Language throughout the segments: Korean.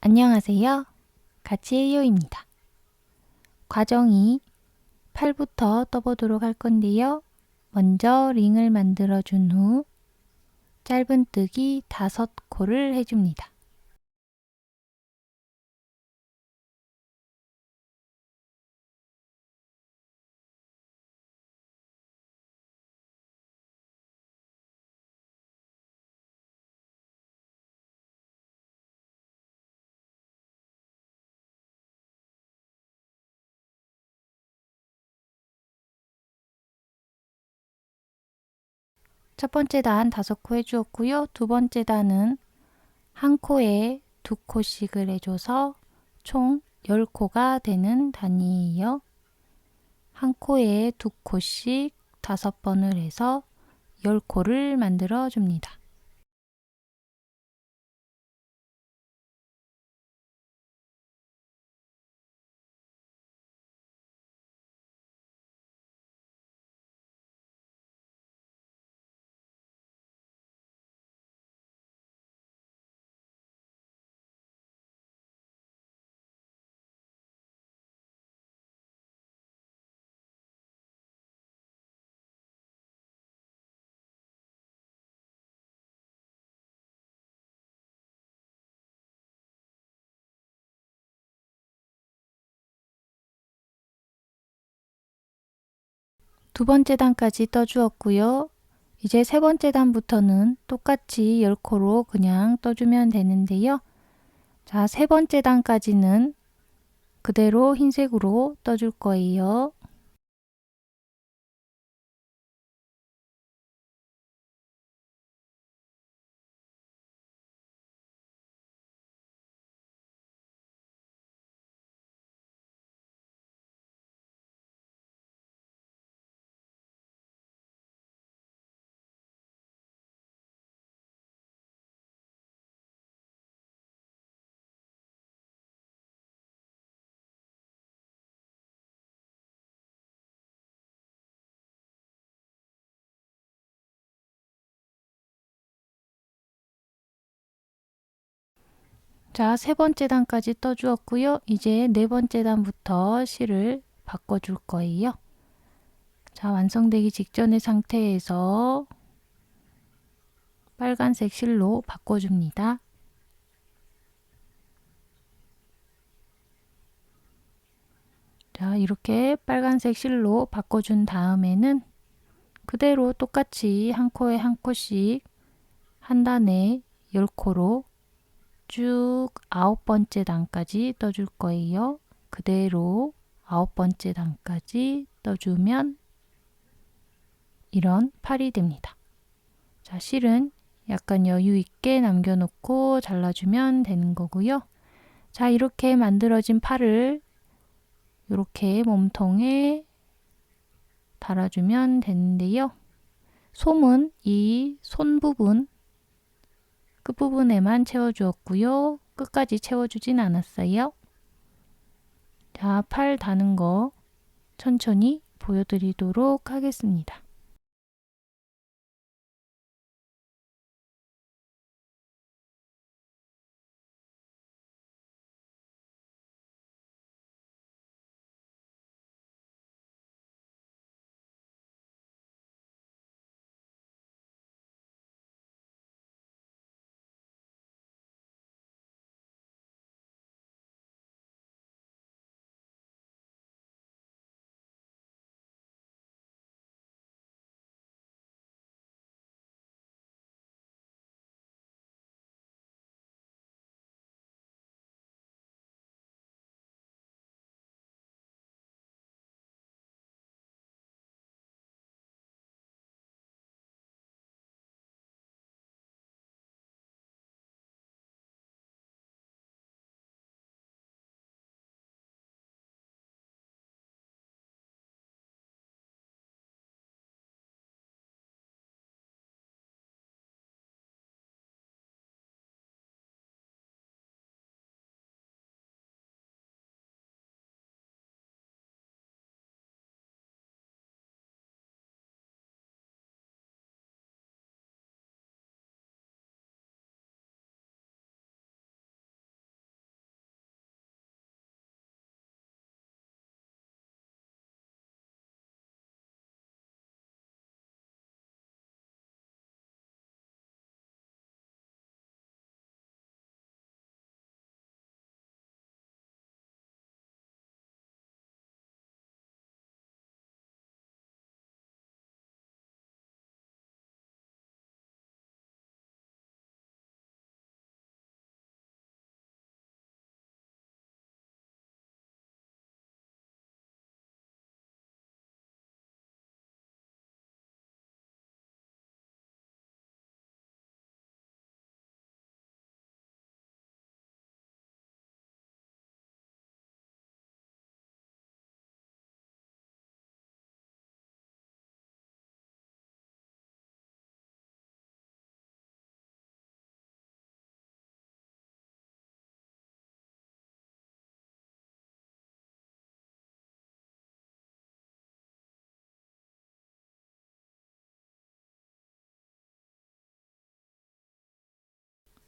안녕하세요. 같이해요입니다. 과정 2, 팔부터 떠보도록 할 건데요. 먼저 링을 만들어 준 후 짧은뜨기 5코를 해줍니다. 첫 번째 단 5코 해주었고요. 두 번째 단은 한 코에 2코씩을 해줘서 총 10코가 되는 단위예요. 한 코에 2코씩 5번을 해서 10코를 만들어 줍니다. 두 번째 단까지 떠주었고요. 이제 세 번째 단부터는 똑같이 10코로 그냥 떠주면 되는데요. 자, 세 번째 단까지는 그대로 흰색으로 떠줄 거예요. 자, 세 번째 단까지 떠주었고요. 이제 네 번째 단부터 실을 바꿔줄 거예요. 자, 완성되기 직전의 상태에서 빨간색 실로 바꿔줍니다. 자, 이렇게 빨간색 실로 바꿔준 다음에는 그대로 똑같이 한 코에 한 코씩 한 단에 10코로 쭉 9번째 단까지 떠줄 거예요. 그대로 9번째 단까지 떠주면 이런 팔이 됩니다. 자, 실은 약간 여유 있게 남겨놓고 잘라주면 되는 거고요. 자, 이렇게 만들어진 팔을 이렇게 몸통에 달아주면 되는데요. 솜은 이 손 부분 끝부분에만 채워주었고요. 끝까지 채워주진 않았어요. 자, 팔 다는 거 천천히 보여드리도록 하겠습니다.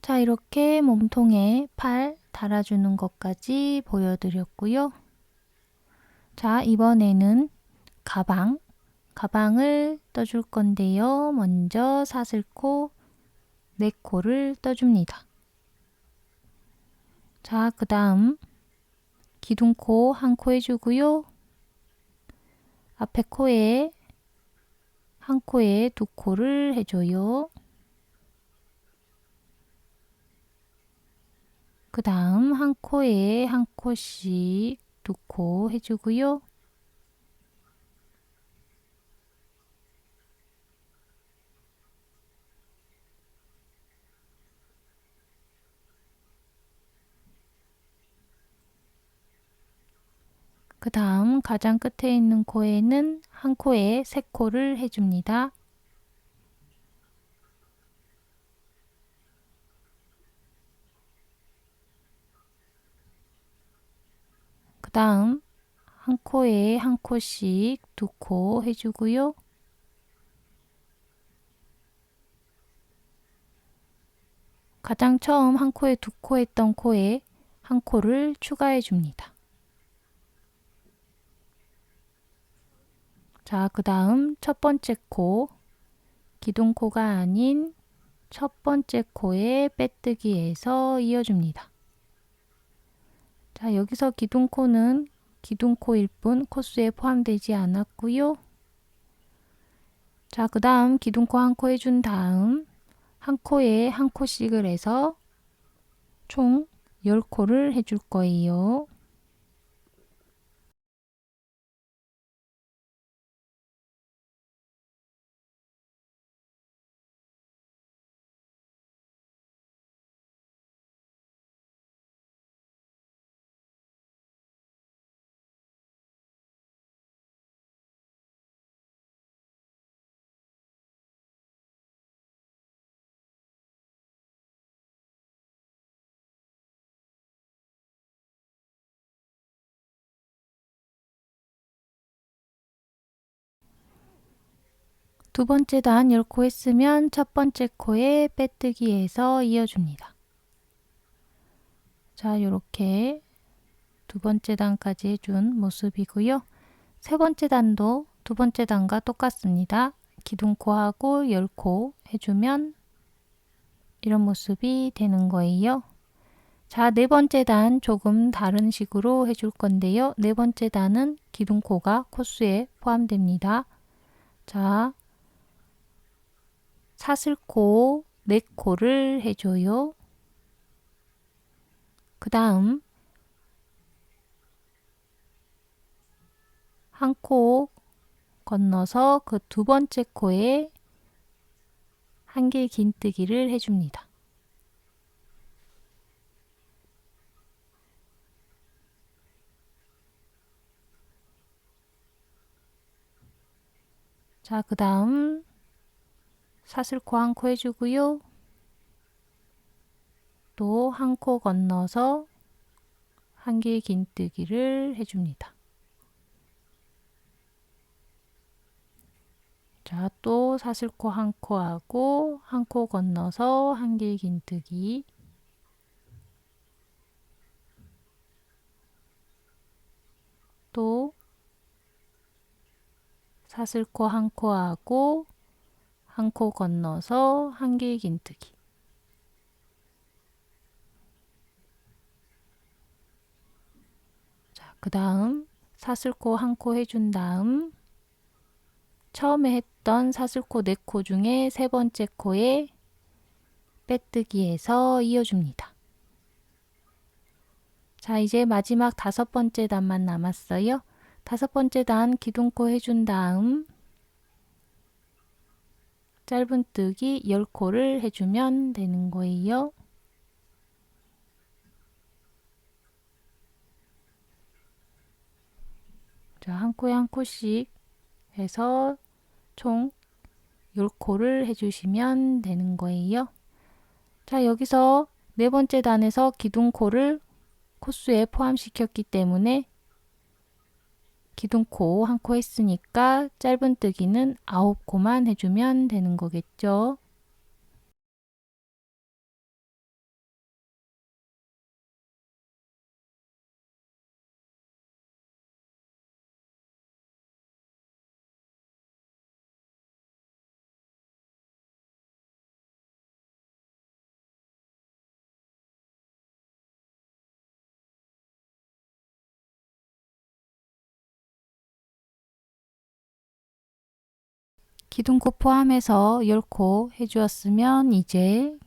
자, 이렇게 몸통에 팔 달아주는 것까지 보여드렸고요. 자, 이번에는 가방을 떠줄 건데요. 먼저 사슬코 4코를 떠줍니다. 자, 그 다음 기둥코 1코 해주고요. 앞에 코에 1코에 2코를 해줘요. 그 다음 1코에 1코씩 2코 해주고요. 그 다음 가장 끝에 있는 코에는 1코에 3코를 해줍니다. 그 다음 1코에 1코씩 2코 해주고요. 가장 처음 1코에 2코 했던 코에 1코를 추가해 줍니다. 자, 그 다음 첫 번째 코, 기둥코가 아닌 첫 번째 코에 빼뜨기에서 이어줍니다. 자, 여기서 기둥코는 기둥코일 뿐 코수에 포함되지 않았고요. 자, 그 다음 기둥코 1코 해준 다음 1코에 1코씩을 해서 총 10코를 해줄 거예요. 두 번째 단 10코 했으면 첫 번째 코에 빼뜨기에서 이어줍니다. 자, 이렇게 두 번째 단까지 해준 모습이고요. 세 번째 단도 두 번째 단과 똑같습니다. 기둥코하고 10코 해주면 이런 모습이 되는 거예요. 자, 네 번째 단 조금 다른 식으로 해줄 건데요. 네 번째 단은 기둥코가 코수에 포함됩니다. 자, 사슬코 4코를 해줘요. 그 다음 1코 건너서 그 두 번째 코에 한길 긴뜨기를 해줍니다. 자, 그 다음 사슬코 1코 해주고요. 또 1코 건너서 한길 긴뜨기를 해줍니다. 자, 또 사슬코 1코 하고 1코 건너서 한길 긴뜨기. 또 사슬코 1코 하고 1코 건너서 한길 긴뜨기. 자, 그 다음 사슬코 1코 해준 다음 처음에 했던 사슬코 4코 중에 세 번째 코에 빼뜨기해서 이어줍니다. 자, 이제 마지막 5번째 단만 남았어요. 5번째 단 기둥코 해준 다음 짧은뜨기 10코를 해주면 되는 거예요. 자, 1코에 1코씩 해서 총 10코를 해주시면 되는 거예요. 자, 여기서 네 번째 단에서 기둥코를 코수에 포함시켰기 때문에 기둥코 1코 했으니까 짧은뜨기는 9코만 해주면 되는 거겠죠. 기둥코 포함해서 10코 해주었으면 이제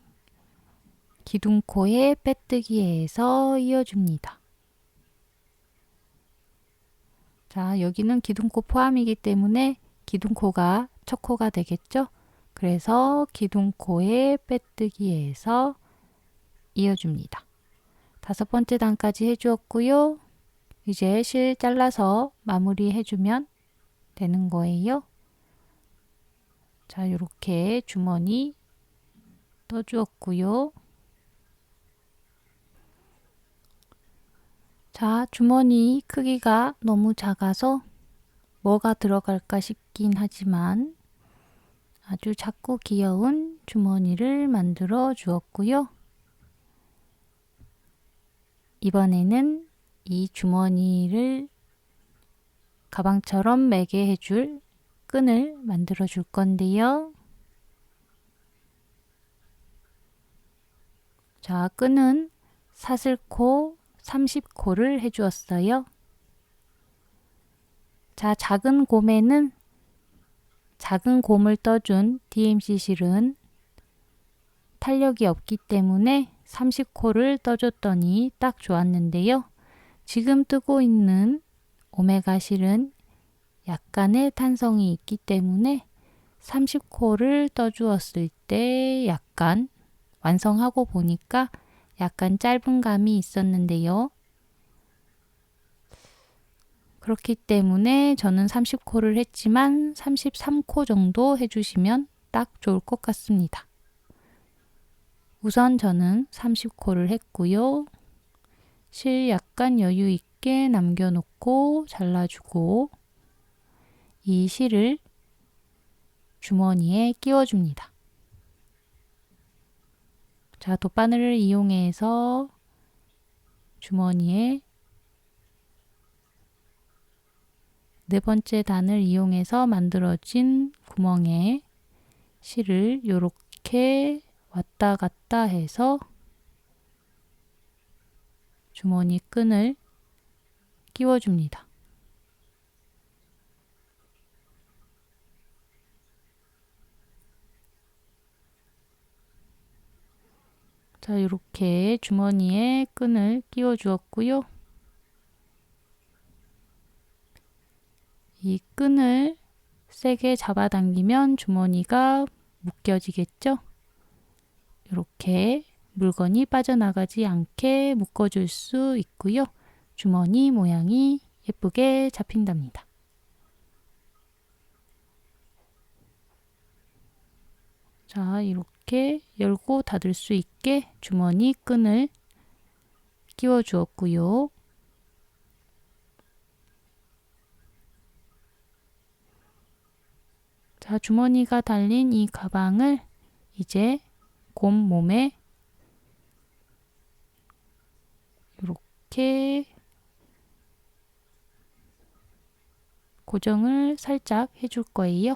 기둥코의 빼뜨기에서 이어줍니다. 자, 여기는 기둥코 포함이기 때문에 기둥코가 첫 코가 되겠죠? 그래서 기둥코의 빼뜨기에서 이어줍니다. 5번째 단까지 해주었고요. 이제 실 잘라서 마무리 해주면 되는 거예요. 자, 이렇게 주머니 떠주었고요. 자, 주머니 크기가 너무 작아서 뭐가 들어갈까 싶긴 하지만 아주 작고 귀여운 주머니를 만들어 주었고요. 이번에는 이 주머니를 가방처럼 매게 해줄 끈을 만들어 줄 건데요. 자, 끈은 사슬코 30코를 해주었어요. 자, 작은 곰에는 작은 곰을 떠준 DMC 실은 탄력이 없기 때문에 30코를 떠줬더니 딱 좋았는데요. 지금 뜨고 있는 오메가 실은 약간의 탄성이 있기 때문에 30코를 떠주었을 때 약간 완성하고 보니까 약간 짧은 감이 있었는데요. 그렇기 때문에 저는 30코를 했지만 33코 정도 해주시면 딱 좋을 것 같습니다. 우선 저는 30코를 했고요. 실 약간 여유 있게 남겨놓고 잘라주고 이 실을 주머니에 끼워줍니다. 자, 돗바늘을 이용해서 주머니에 4번째 단을 이용해서 만들어진 구멍에 실을 이렇게 왔다 갔다 해서 주머니 끈을 끼워줍니다. 자, 이렇게 주머니에 끈을 끼워 주었고요. 이 끈을 세게 잡아당기면 주머니가 묶여지겠죠? 이렇게 물건이 빠져나가지 않게 묶어줄 수 있고요. 주머니 모양이 예쁘게 잡힌답니다. 자, 이렇게 열고 닫을 수 있게 주머니 끈을 끼워 주었고요. 자, 주머니가 달린 이 가방을 이제 곰 몸에 이렇게 고정을 살짝 해줄 거예요.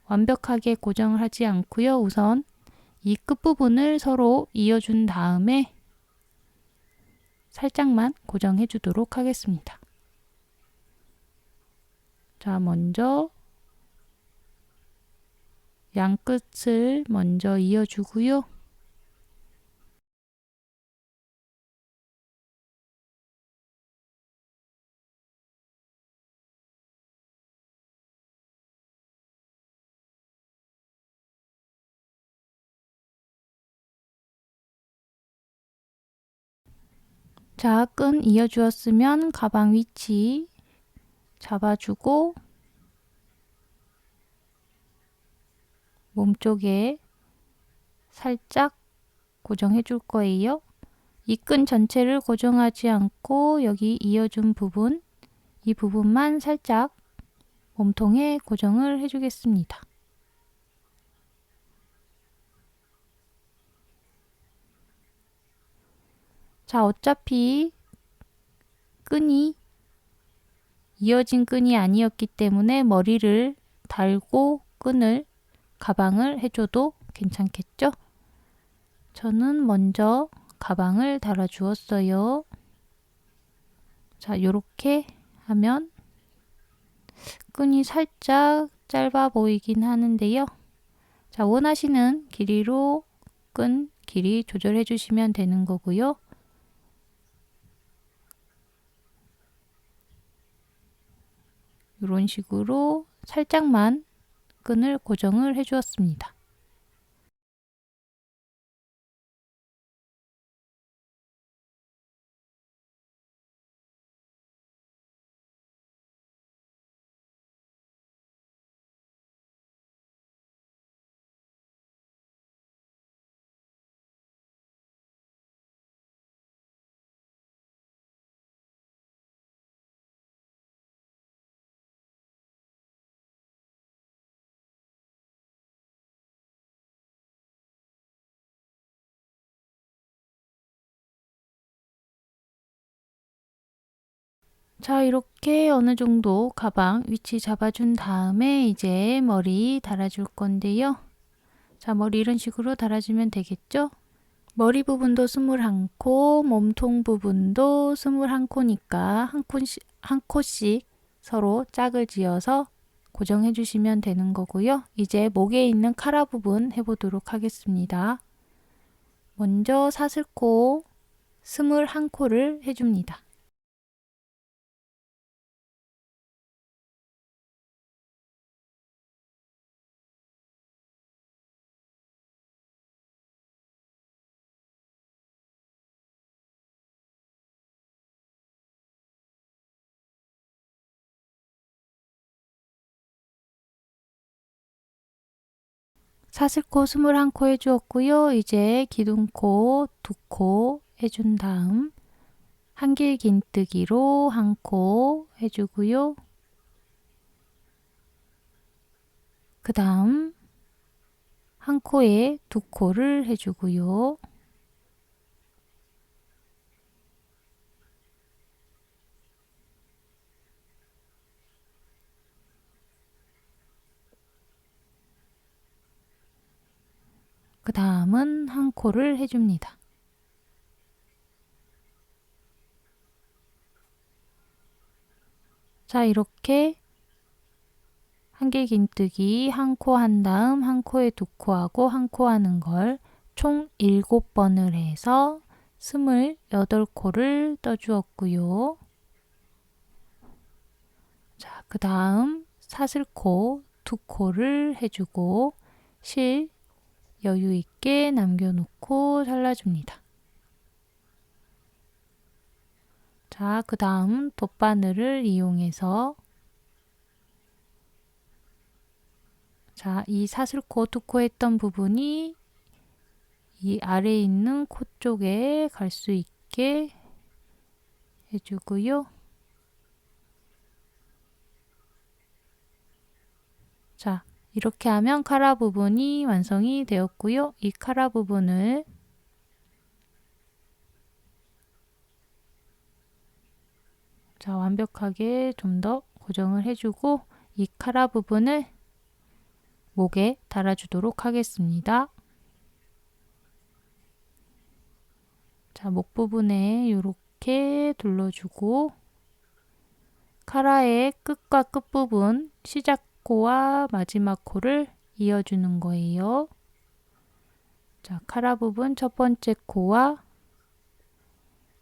완벽하게 고정을 하지 않고요. 우선 이 끝부분을 서로 이어준 다음에 살짝만 고정해 주도록 하겠습니다. 자, 먼저 양 끝을 먼저 이어주고요. 자, 끈 이어주었으면 가방 위치 잡아주고 몸쪽에 살짝 고정해 줄 거예요. 이 끈 전체를 고정하지 않고 여기 이어준 부분, 이 부분만 살짝 몸통에 고정을 해주겠습니다. 자, 어차피 끈이 이어진 끈이 아니었기 때문에 머리를 달고 끈을 가방을 해줘도 괜찮겠죠? 저는 먼저 가방을 달아 주었어요. 자, 요렇게 하면 끈이 살짝 짧아 보이긴 하는데요. 자, 원하시는 길이로 끈 길이 조절해 주시면 되는 거고요. 이런 식으로 살짝만 끈을 고정을 해 주었습니다. 자, 이렇게 어느 정도 가방 위치 잡아준 다음에 이제 머리 달아줄 건데요. 자, 머리 이런 식으로 달아주면 되겠죠? 머리 부분도 21코, 몸통 부분도 21코니까 한 코씩 서로 짝을 지어서 고정해 주시면 되는 거고요. 이제 목에 있는 카라 부분 해보도록 하겠습니다. 먼저 사슬코 21코를 해줍니다. 사슬코 21코 해주었고요. 이제 기둥코 2코 해준 다음 한길긴뜨기로 1코 해주고요. 그 다음 한 코에 2코를 해주고요. 그 다음은 한 코를 해줍니다. 자, 이렇게 한길긴뜨기 한 코 한 다음 한 코에 2코 하고 한 코 하는 걸 총 7번을 해서 28코를 떠주었고요. 자, 그 다음 사슬코 2코를 해주고 실 여유 있게 남겨놓고 잘라줍니다. 자, 그 다음 돗바늘을 이용해서 자, 이 사슬코 2코 했던 부분이 이 아래에 있는 코 쪽에 갈 수 있게 해주고요. 자, 이렇게 하면 카라 부분이 완성이 되었고요. 이 카라 부분을 자, 완벽하게 좀 더 고정을 해주고 이 카라 부분을 목에 달아주도록 하겠습니다. 자, 목 부분에 이렇게 둘러주고 카라의 끝과 끝부분 시작 코와 마지막 코를 이어주는 거예요. 자, 카라 부분 첫 번째 코와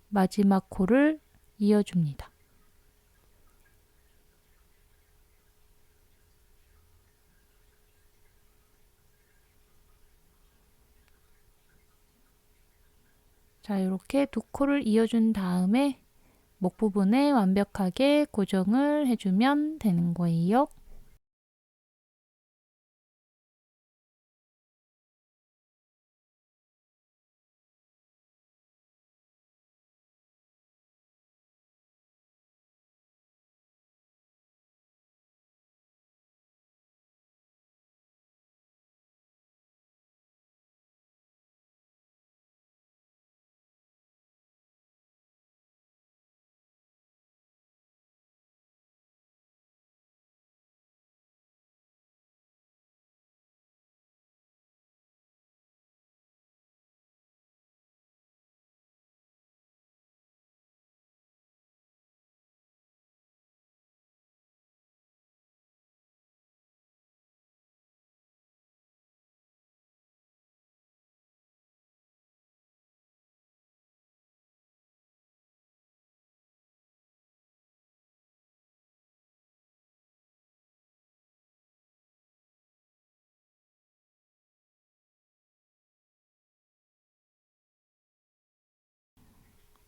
마지막 코를 이어줍니다. 자, 이렇게 2코를 이어준 다음에 목 부분에 완벽하게 고정을 해주면 되는 거예요.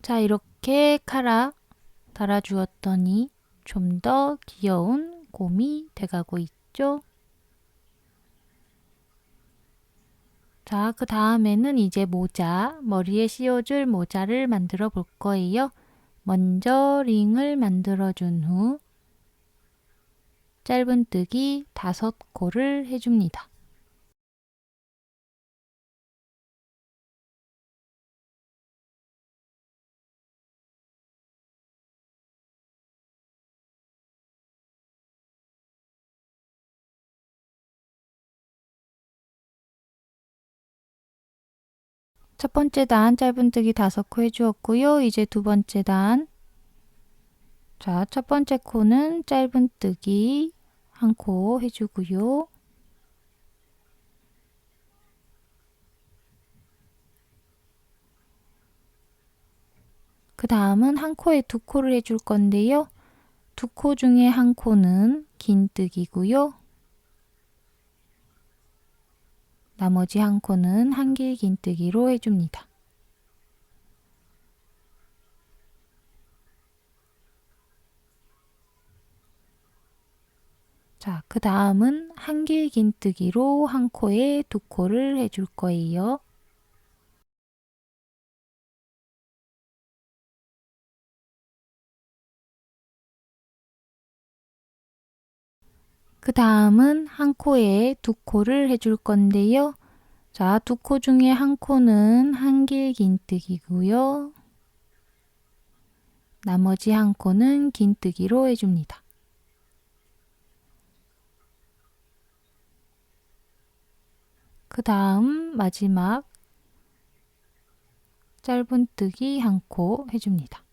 자, 이렇게 카라 달아주었더니 좀 더 귀여운 곰이 돼가고 있죠. 자, 그 다음에는 이제 모자, 머리에 씌워줄 모자를 만들어 볼 거예요. 먼저 링을 만들어 준 후 짧은뜨기 5코를 해줍니다. 첫 번째 단 짧은뜨기 5코 해주었고요. 이제 두 번째 단, 자, 첫 번째 코는 짧은뜨기 1코 해주고요. 그 다음은 한 코에 2코를 해줄 건데요. 2코 중에 한 코는 긴뜨기고요. 나머지 한 코는 한길 긴뜨기로 해줍니다. 자, 그 다음은 한길 긴뜨기로 한 코에 2코를 해줄 거예요. 그 다음은 한 코에 2코를 해줄 건데요. 자, 2코 중에 한 코는 한길 긴뜨기고요. 나머지 한 코는 긴뜨기로 해줍니다. 그 다음 마지막 짧은뜨기 1코 해줍니다.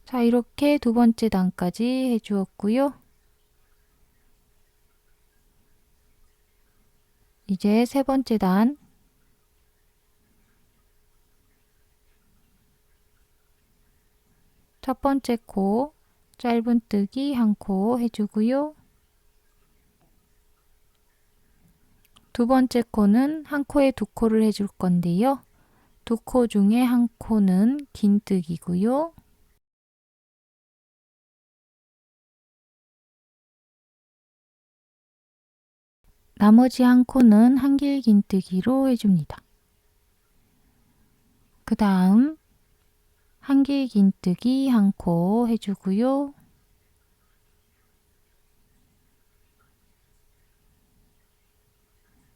자, 이렇게 두 번째 단까지 해주었고요. 이제 세 번째 단, 첫 번째 코 짧은뜨기 1코 해주고요. 두 번째 코는 한 코에 2코를 해줄 건데요. 2코 중에 한 코는 긴뜨기고요. 나머지 한 코는 한길 긴뜨기로 해줍니다. 그 다음 한길 긴뜨기 1코 해주고요.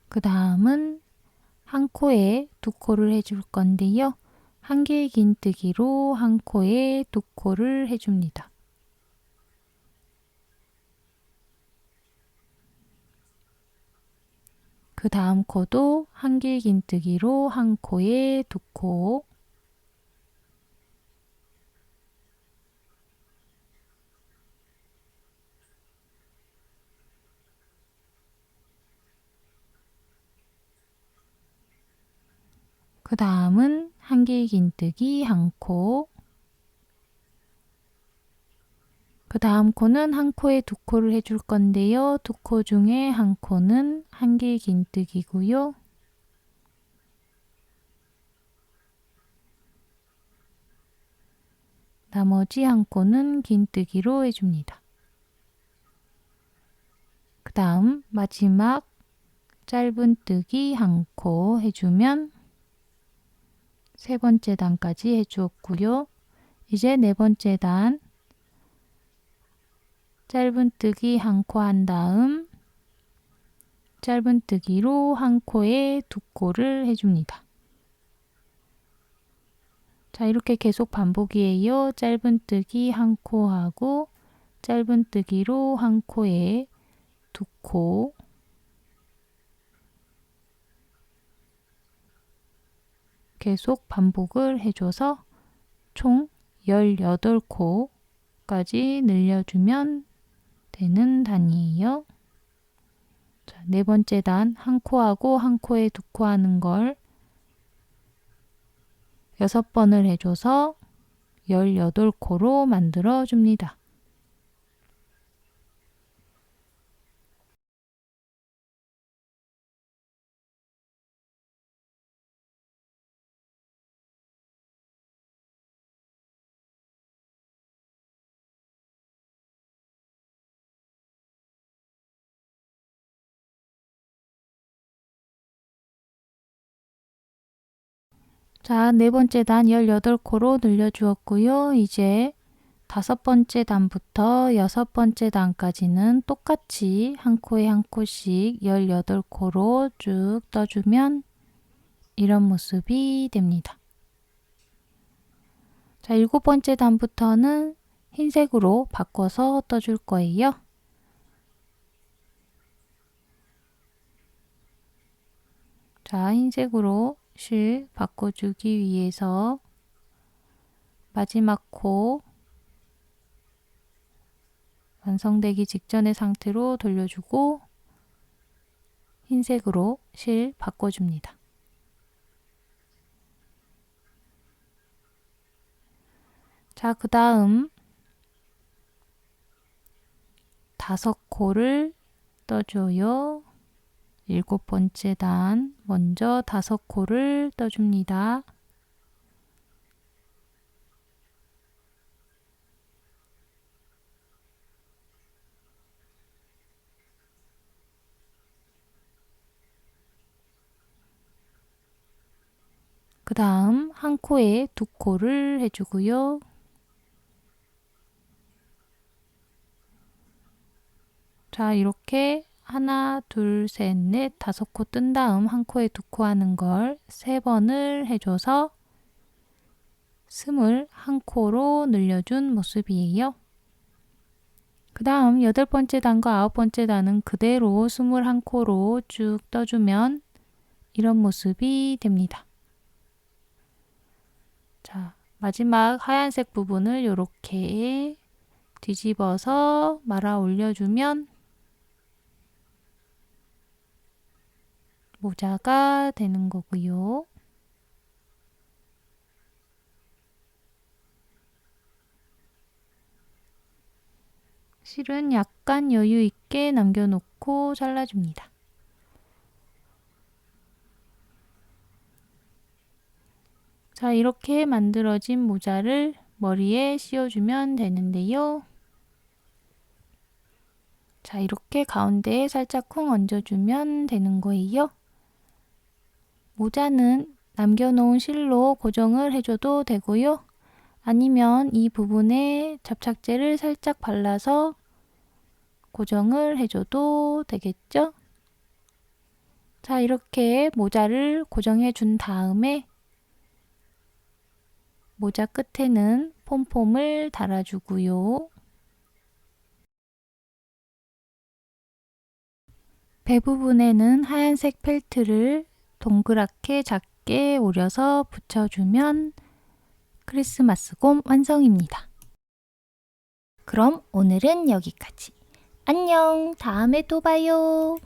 그 다음은 한 코에 2코를 해줄 건데요. 한길 긴뜨기로 한 코에 2코를 해줍니다. 그 다음 코도 한길 긴뜨기로 한 코에 2코, 그 다음은 한길 긴뜨기 1코, 그 다음 코는 한 코에 2코를 해줄 건데요. 2코 중에 한 코는 한길 긴뜨기고요. 나머지 한 코는 긴뜨기로 해줍니다. 그 다음 마지막 짧은뜨기 1코 해주면 세 번째 단까지 해주었고요. 이제 네 번째 단 짧은뜨기 1코 한 다음 짧은뜨기로 한 코에 2코를 해줍니다. 자, 이렇게 계속 반복이에요. 짧은뜨기 1코 하고 짧은뜨기로 한 코에 2코, 계속 반복을 해줘서 총 18코까지 늘려주면 되는 단위예요. 자, 네 번째 단 한 코하고 한 코에 2코 하는 걸 6번을 해줘서 18코로 만들어 줍니다. 자, 네 번째 단 18코로 늘려주었고요. 이제 다섯 번째 단부터 여섯 번째 단까지는 똑같이 한 코에 한 코씩 18코로 쭉 떠주면 이런 모습이 됩니다. 자, 일곱 번째 단부터는 흰색으로 바꿔서 떠줄 거예요. 자, 흰색으로 실 바꿔주기 위해서 마지막 코 완성되기 직전의 상태로 돌려주고 흰색으로 실 바꿔줍니다. 자, 그 다음 다섯 코를 떠줘요. 일곱 번째 단 먼저 다섯 코를 떠줍니다. 그 다음 한 코에 두 코를 해주고요. 자, 이렇게 하나, 둘, 셋, 넷, 다섯 코 뜬 다음 한 코에 두 코 하는 걸 세 번을 해줘서 21코로 늘려준 모습이에요. 그 다음 여덟 번째 단과 아홉 번째 단은 그대로 21코로 쭉 떠주면 이런 모습이 됩니다. 자, 마지막 하얀색 부분을 이렇게 뒤집어서 말아 올려주면 모자가 되는 거고요. 실은 약간 여유 있게 남겨놓고 잘라줍니다. 자, 이렇게 만들어진 모자를 머리에 씌워주면 되는데요. 자, 이렇게 가운데에 살짝 쿵 얹어주면 되는 거예요. 모자는 남겨놓은 실로 고정을 해줘도 되고요. 아니면 이 부분에 접착제를 살짝 발라서 고정을 해줘도 되겠죠? 자, 이렇게 모자를 고정해 준 다음에 모자 끝에는 폼폼을 달아주고요. 배 부분에는 하얀색 펠트를 동그랗게 작게 오려서 붙여주면 크리스마스 곰 완성입니다. 그럼 오늘은 여기까지. 안녕! 다음에 또 봐요.